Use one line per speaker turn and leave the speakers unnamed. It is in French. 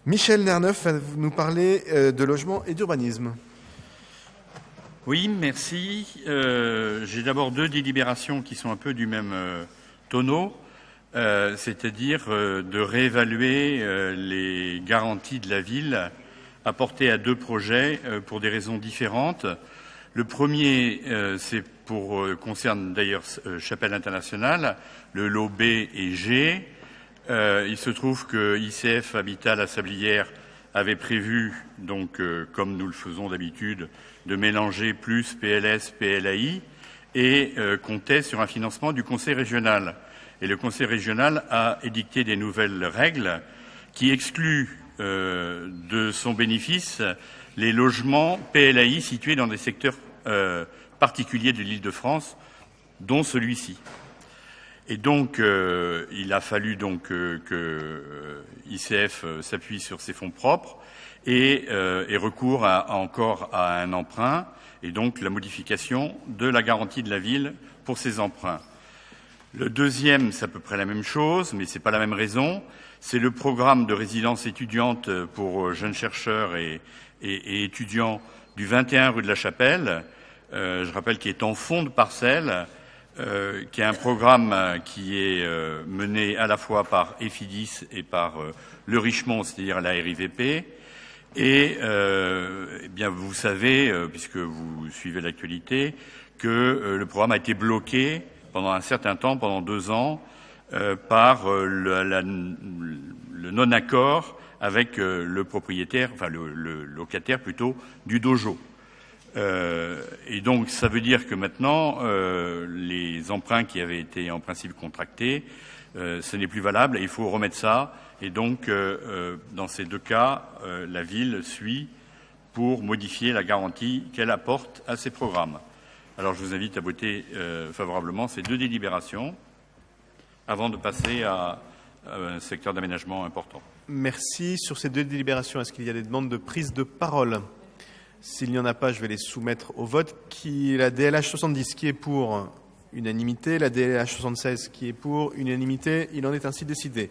Michel Nerneuf va nous parler de logement et d'urbanisme.
Oui, merci. J'ai d'abord deux délibérations qui sont un peu du même tonneau, c'est-à-dire de réévaluer les garanties de la ville apportées à deux projets pour des raisons différentes. Le premier, concerne d'ailleurs Chapelle Internationale, le lot B et G. Il se trouve que ICF Habitat La Sablière avait prévu, donc comme nous le faisons d'habitude, de mélanger plus PLS, PLAI et comptait sur un financement du Conseil régional. Et le Conseil régional a édicté des nouvelles règles qui excluent de son bénéfice les logements PLAI situés dans des secteurs particuliers de l'Île-de-France, dont celui-ci. Et donc, il a fallu donc que ICF s'appuie sur ses fonds propres et recourt encore à un emprunt, et donc la modification de la garantie de la ville pour ces emprunts. Le deuxième, c'est à peu près la même chose, mais c'est pas la même raison. C'est le programme de résidence étudiante pour jeunes chercheurs et étudiants du 21 rue de la Chapelle. Je rappelle qu'il est en fond de parcelle, qui est un programme qui est mené à la fois par EFIDIS et par le Richemont, c'est-à-dire la RIVP. Et eh bien, vous savez, puisque vous suivez l'actualité, que le programme a été bloqué pendant un certain temps, pendant 2 ans, par le non-accord avec le propriétaire, enfin le locataire plutôt, du dojo. Et donc, ça veut dire que maintenant, les emprunts qui avaient été en principe contractés, ce n'est plus valable et il faut remettre ça. Et donc, dans ces deux cas, la ville suit pour modifier la garantie qu'elle apporte à ces programmes. Alors, je vous invite à voter favorablement ces deux délibérations avant de passer à un secteur d'aménagement important.
Merci. Sur ces deux délibérations, est-ce qu'il y a des demandes de prise de parole ? S'il n'y en a pas, je vais les soumettre au vote. La DLH 70 qui est pour unanimité, la DLH 76 qui est pour unanimité, il en est ainsi décidé.